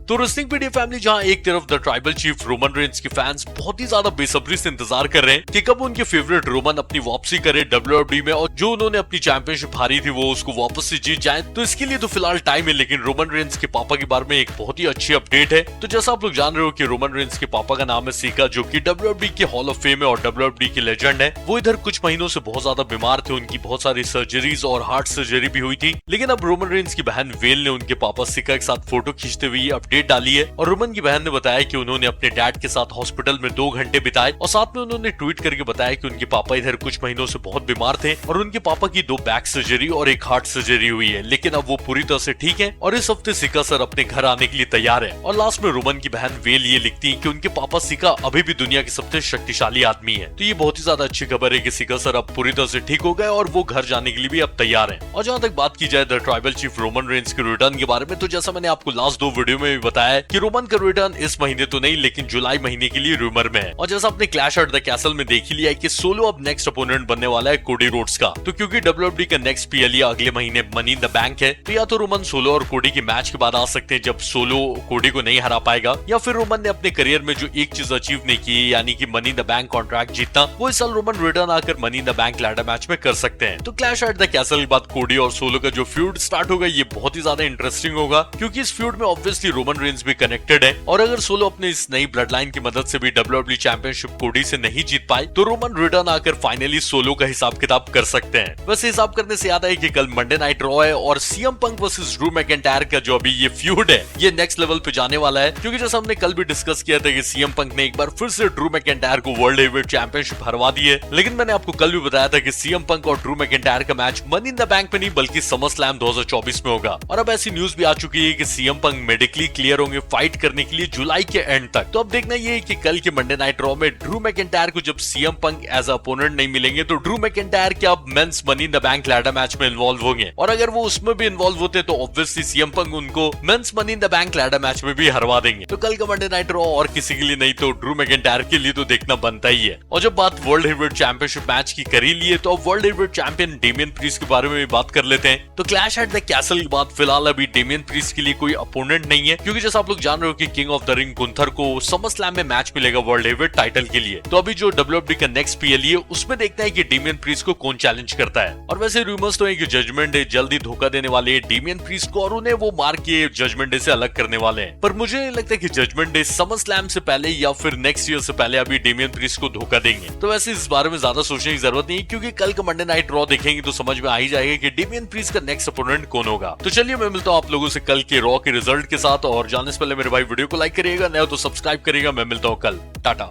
तो wrestling पीडिया family जहां एक तरफ the tribal chief Roman Reigns के फैंस बहुत ही ज्यादा बेसब्री से इंतजार कर रहे हैं कि कब उनके फेवरेट रोमन अपनी वापसी करे डब्ल्यूडब्ल्यूई में और जो उन्होंने अपनी चैंपियनशिप हारी थी वो उसको वापस से जीत जाए, तो इसके लिए तो फिलहाल टाइम है। लेकिन रोमन रेंस के पापा के बारे में एक बहुत ही अच्छी अपडेट है। तो जैसा आप लोग जान रहे हो कि रोमन रेंस के पापा का नाम है सीका, जो कि डब्ल्यूडब्ल्यूई के हॉल ऑफ फेम है और डब्ल्यूडब्ल्यूई के लेजेंड है। वो इधर कुछ महीनों से बहुत ज्यादा बीमार थे, उनकी बहुत सारी सर्जरीज और हार्ट सर्जरी भी हुई थी। लेकिन अब रोमन रेंस की बहन वेल ने उनके पापा सीका के साथ फोटो खींचते हुए ये अपडेट डाली है और रोमन की बहन ने बताया कि उन्होंने अपने डैड के साथ हॉस्पिटल में 2 घंटे बिताए और साथ में उन्होंने ट्वीट करके बताया कि उनके पापा इधर कुछ महीनों से बहुत बीमार थे और उनके पापा की 2 बैक सर्जरी और एक हार्ट सर्जरी हुई है, लेकिन अब वो पूरी तरह से ठीक है और इस हफ्ते सीका सर अपने घर आने के लिए तैयार है। और लास्ट में रोमन की बहन वेल ये लिखती है कि उनके पापा सीका अभी भी दुनिया के सबसे शक्तिशाली आदमी है। तो ये बहुत ही ज्यादा अच्छी खबर है कि सीका सर अब पूरी तरह से ठीक हो गए और वो घर जाने के लिए भी अब तैयार है। और जहां तक बात की जाए the tribal chief Roman Reigns के रिटर्न के बारे में, तो जैसा मैंने आपको लास्ट 2 वीडियो में भी बताया कि रोमन का रिटर्न इस महीने तो नहीं लेकिन जुलाई महीने के लिए रूमर में है। और जैसा आपने क्लैश एट द कैसल में देख ही लिया है कि सोलो अब नेक्स्ट अपोनेंट बनने वाला है कोडी रोड्स का। तो क्योंकि डब्ल्यूडब्ल्यूई का नेक्स्ट पीएलई अगले महीने मनी इन द बैंक है, तो या तो रोमन सोलो और कोडी के मैच के बाद आ सकते हैं जब सोलो कोडी को नहीं हरा पाएगा, या फिर रोमन ने अपने करियर में जो एक चीज अचीव नहीं की यानी कि money in the bank contract जीतना, वो इस साल रोमन रिटर्न आकर money in the bank ladder match में कर सकते हैं। तो क्लैश एट द कैसल के बाद कोडी और सोलो का जो फ्यूड स्टार्ट होगा ये बहुत ही ज्यादा इंटरेस्टिंग होगा, क्योंकि इस फ्यूड में ऑब्वियसली रोमन रेंस भी कनेक्टेड है। और अगर सोलो अपने इस नई ब्लड लाइन की मदद से भी डब्ल्यूडब्ल्यूई चैंपियनशिप कोडी से नहीं जीत पाए, तो रोमन रिटर्न आकर फाइनली सोलो का हिसाब किताब कर सकते हैं। वैसे हिसाब करने से याद है कि कल मंडे नाइट रॉ है और CM Punk versus Drew McIntyre का जो अभी ये फ्यूड है ये नेक्स्ट लेवल पे जाने वाला है, क्योंकि जैसा हमने कल भी डिस्कस किया था कि सीएम पंक ने एक बार फिर से ड्रू मैकिंटायर को वर्ल्ड हेवीवेट चैंपियनशिप हरवा दी है। लेकिन मैंने आपको कल भी बताया था कि सीएम पंक और ड्रू मैकिंटायर का match money in the bank में नहीं बल्कि समर स्लैम 2024 में होगा। और अब ऐसी न्यूज भी आ चुकी है कि सीएम पंक मेडिकली क्लियर होंगे फाइट करने के लिए जुलाई के एंड तक। तो अब देखना ये है कि कल के मंडे नाइट रॉ में ड्रू मैकिंटायर को जब सीएम पंक एज अपोनेंट नहीं मिलेंगे तो ड्रू मैकिंटायर क्या अब men's money in the bank ladder match में इन्वॉल्व होंगे, और अगर वो उसमें भी इन्वॉल्व होते तो ऑब्वियसली सीएम पंक उनको men's money in the bank ladder match में भी हरवा देंगे। तो कल का मंडे नाइट रॉ और किसी के लिए नहीं तो ड्रू मैकिंटायर के लिए तो देखना बनता ही है। और जब बात वर्ल्ड हेवीवेट चैंपियनशिप मैच की कर ही ली है, तो अब world heavyweight champion Damien priest के बारे में भी बात कर लेते हैं। तो क्लैश एट द कैसल के बाद फिलहाल अभी डेमियन प्रीस्ट के लिए कोई अपोनेंट नहीं है, क्योंकि जैसा आप लोग जान रहे हो कि king of the ring Gunther को समर स्लैम में मैच मिलेगा वर्ल्ड हेवीवेट टाइटल के लिए। तो अभी जो डब्ल्यूडब्ल्यूई का नेक्स्ट पीएलई है उसमें देखते हैं कि डेमियन प्रीस्ट को कौन चैलेंज करता है। और वैसे रूमर्स तो है कि जजमेंट डे जल्दी धोखा देने वाले हैं डेमियन प्रीस्ट को और उन्हें वो मार के जजमेंट डे से अलग करने वाले हैं। पर मुझे नहीं लगता कि जजमेंट डे समर स्लैम से पहले या फिर नेक्स्ट ईयर से पहले अभी डेमियन प्रीस्ट को धोखा देंगे। तो वैसे इस बारे में ज्यादा सोचने की जरूरत नहीं है, क्योंकि कल का मंडे नाइट रॉ देखेंगे तो समझ में आ ही जाएगा कि डेमियन प्रीस्ट का नेक्स्ट अपोनेंट कौन होगा। तो चलिए मैं मिलता हूँ आप लोगों से कल के रॉ के रिजल्ट के साथ, और जाने से पहले मेरे भाई वीडियो को लाइक करिएगा, नहीं तो सब्सक्राइब करिएगा। मैं मिलता हूँ कल, टाटा।